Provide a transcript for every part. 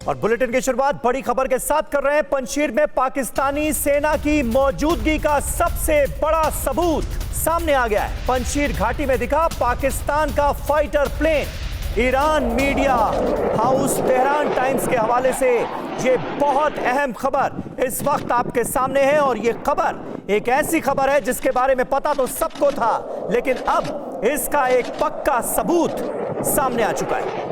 और बुलेटिन की शुरुआत बड़ी खबर के साथ कर रहे हैं। पंजशीर में पाकिस्तानी सेना की मौजूदगी का सबसे बड़ा सबूत सामने आ गया है। पंजशीर घाटी में दिखा पाकिस्तान का fighter plane. Iran media house Tehran Times के हवाले से ये बहुत अहम खबर इस वक्त आपके सामने है, और ये खबर एक ऐसी खबर है जिसके बारे में पता तो सबको था, लेकिन अब इसका एक पक्का सबूत सामने आ चुका है।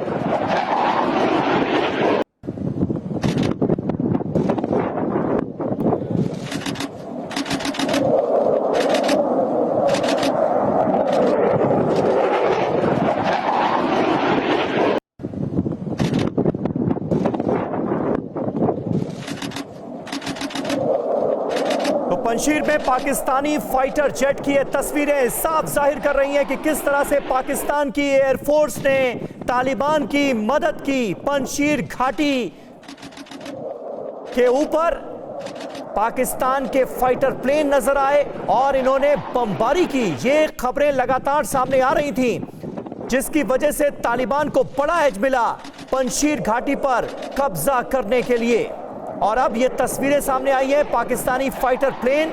पंजशीर में पाकिस्तानी फाइटर जेट की ये तस्वीरें साफ जाहिर कर रही हैं कि किस तरह से पाकिस्तान की एयरफोर्स ने तालिबान की मदद की। पंजशीर घाटी के ऊपर पाकिस्तान के फाइटर प्लेन नजर आए और इन्होंने बमबारी की। ये खबरें लगातार सामने आ रही थीं, जिसकी वजह से तालिबान को बड़ा एज मिला पंजशीर घाटी पर कब्जा करने के लिए। और अब ये तस्वीरें सामने आई हैं, पाकिस्तानी फाइटर प्लेन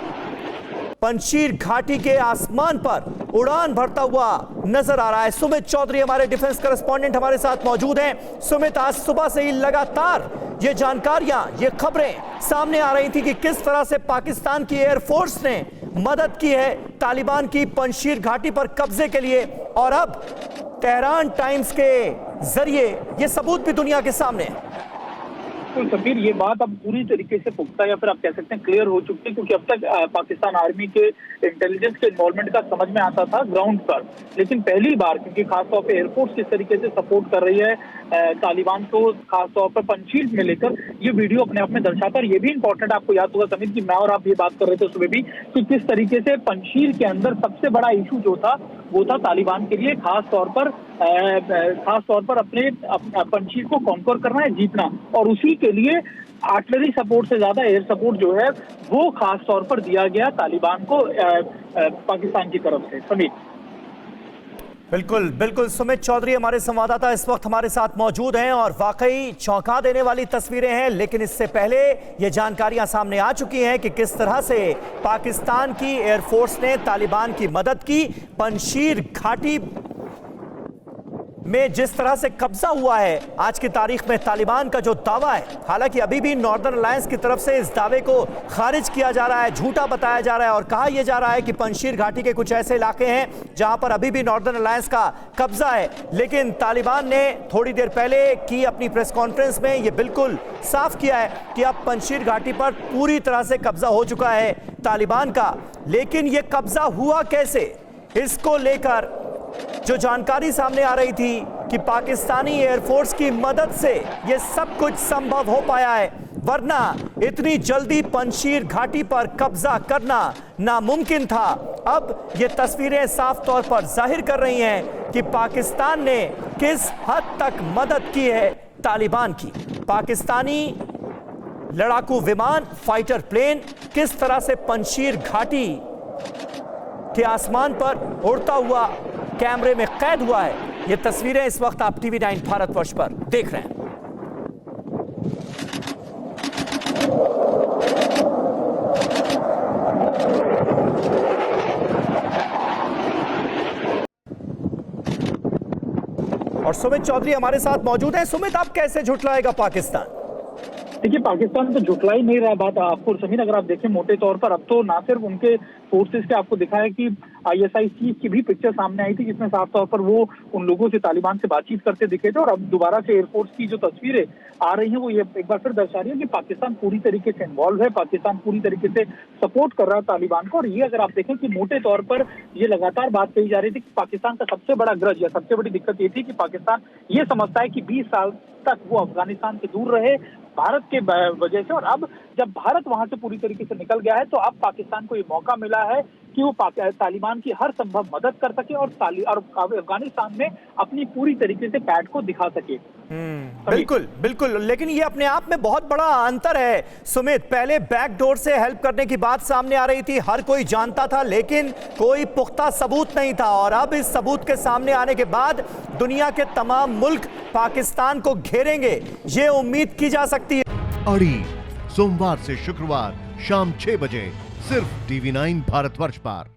पंजशीर घाटी के आसमान पर उड़ान भरता हुआ नजर आ रहा है। सुमित चौधरी हमारे डिफेंस करस्पॉन्डेंट हमारे साथ मौजूद हैं। सुमित, आज सुबह से ही लगातार ये जानकारियां, ये खबरें सामने आ रही थी कि किस तरह से पाकिस्तान की एयरफोर्स ने मदद की है तालिबान की पंजशीर घाटी पर कब्जे के लिए, और अब तेहरान टाइम्स के जरिए ये सबूत भी दुनिया के सामने है। सफीर, ये बात अब पूरी तरीके से पुख्ता या फिर आप कह सकते हैं क्लियर हो चुकी है, क्योंकि अब तक पाकिस्तान आर्मी के इंटेलिजेंस के इन्वॉल्वमेंट का समझ में आता था ग्राउंड पर, लेकिन पहली बार, क्योंकि खासतौर पर एयरफोर्स किस तरीके से सपोर्ट कर रही है तालिबान को, खासतौर पर पंजशीर में लेकर, ये वीडियो अपने आप में दर्शाता है। ये भी इंपॉर्टेंट आपको याद होगा समीर कि मैं और आप ये बात कर रहे थे सुबह भी कि किस तरीके से पंजशीर के अंदर सबसे बड़ा इशू जो था वो था तालिबान के लिए खास तौर पर अपने पंजशीर को कॉन्कर करना है, जीतना, और उसी के लिए आर्टिलरी सपोर्ट से ज्यादा एयर सपोर्ट जो है वो खास तौर पर दिया गया तालिबान को पाकिस्तान की तरफ से। समीर, बिल्कुल बिल्कुल, सुमित चौधरी हमारे संवाददाता इस वक्त हमारे साथ मौजूद हैं और वाकई चौंका देने वाली तस्वीरें हैं। लेकिन इससे पहले ये जानकारियां सामने आ चुकी हैं कि किस तरह से पाकिस्तान की एयरफोर्स ने तालिबान की मदद की। पंजशीर घाटी में जिस तरह से कब्जा हुआ है आज की तारीख में तालिबान का जो दावा है, हालांकि अभी भी नॉर्दर्न अलायंस की तरफ से इस दावे को खारिज किया जा रहा है, झूठा बताया जा रहा है, और कहा यह जा रहा है कि पंजशीर घाटी के कुछ ऐसे इलाके हैं जहां पर अभी भी नॉर्दर्न अलायंस का कब्जा है। लेकिन तालिबान ने थोड़ी देर पहले की अपनी प्रेस कॉन्फ्रेंस में यह बिल्कुल साफ किया है कि अब पंजशीर घाटी पर पूरी तरह से कब्जा हो चुका है तालिबान का। लेकिन यह कब्जा हुआ कैसे, इसको लेकर जो जानकारी सामने आ रही थी कि पाकिस्तानी एयरफोर्स की मदद से यह सब कुछ संभव हो पाया है, वरना इतनी जल्दी पंजशीर घाटी पर कब्जा करना नामुमकिन था। अब ये तस्वीरें साफ तौर पर जाहिर कर रही हैं कि पाकिस्तान ने किस हद तक मदद की है तालिबान की। पाकिस्तानी लड़ाकू विमान, फाइटर प्लेन किस तरह से पंजशीर घाटी के आसमान पर उड़ता हुआ कैमरे में कैद हुआ है, ये तस्वीरें इस वक्त आप टीवी 9 भारतवर्ष पर देख रहे हैं। और सुमित चौधरी हमारे साथ मौजूद हैं। सुमित, आप कैसे झुठलाएगा पाकिस्तान? देखिए, पाकिस्तान तो झुठला ही नहीं रहा बात आपको समीर। अगर आप देखें मोटे तौर पर, अब तो ना सिर्फ उनके फोर्सेस के आपको दिखा है कि ISI चीफ की भी पिक्चर सामने आई थी जिसमें साफ तौर पर वो उन लोगों से तालिबान से बातचीत करते दिखे थे, और अब दोबारा से एयरफोर्स की जो तस्वीरें आ रही हैं वो ये एक बार फिर दर्शा रही है कि पाकिस्तान पूरी तरीके से इन्वॉल्व है, पाकिस्तान पूरी तरीके से सपोर्ट कर रहा है तालिबान को। और ये अगर आप देखें कि मोटे तौर पर ये लगातार बात कही जा रही थी कि पाकिस्तान का सबसे बड़ा ग्रज या सबसे बड़ी दिक्कत ये थी कि पाकिस्तान ये समझता है कि 20 साल तक वो अफगानिस्तान से दूर रहे भारत के वजह से, और अब जब भारत वहां से पूरी तरीके से निकल गया है तो अब पाकिस्तान को ये मौका मिला है कि वो तालिबान पाकिस्तान की हर संभव मदद कर सके और अफगानिस्तान में अपनी पूरी तरीके से पैठ को दिखा सके। बिल्कुल बिल्कुल, लेकिन ये अपने आप में बहुत बड़ा अंतर है सुमित। पहले बैकडोर से हेल्प करने की बात सामने आ रही थी, हर कोई जानता था, लेकिन कोई पुख्ता सबूत नहीं था, और अब इस सबूत के सामने आने के बाद दुनिया के तमाम मुल्क पाकिस्तान को घेरेंगे, ये उम्मीद की जा सकती है। अड़ी सोमवार से शुक्रवार शाम 6 बजे सिर्फ TV9 भारतवर्ष पर।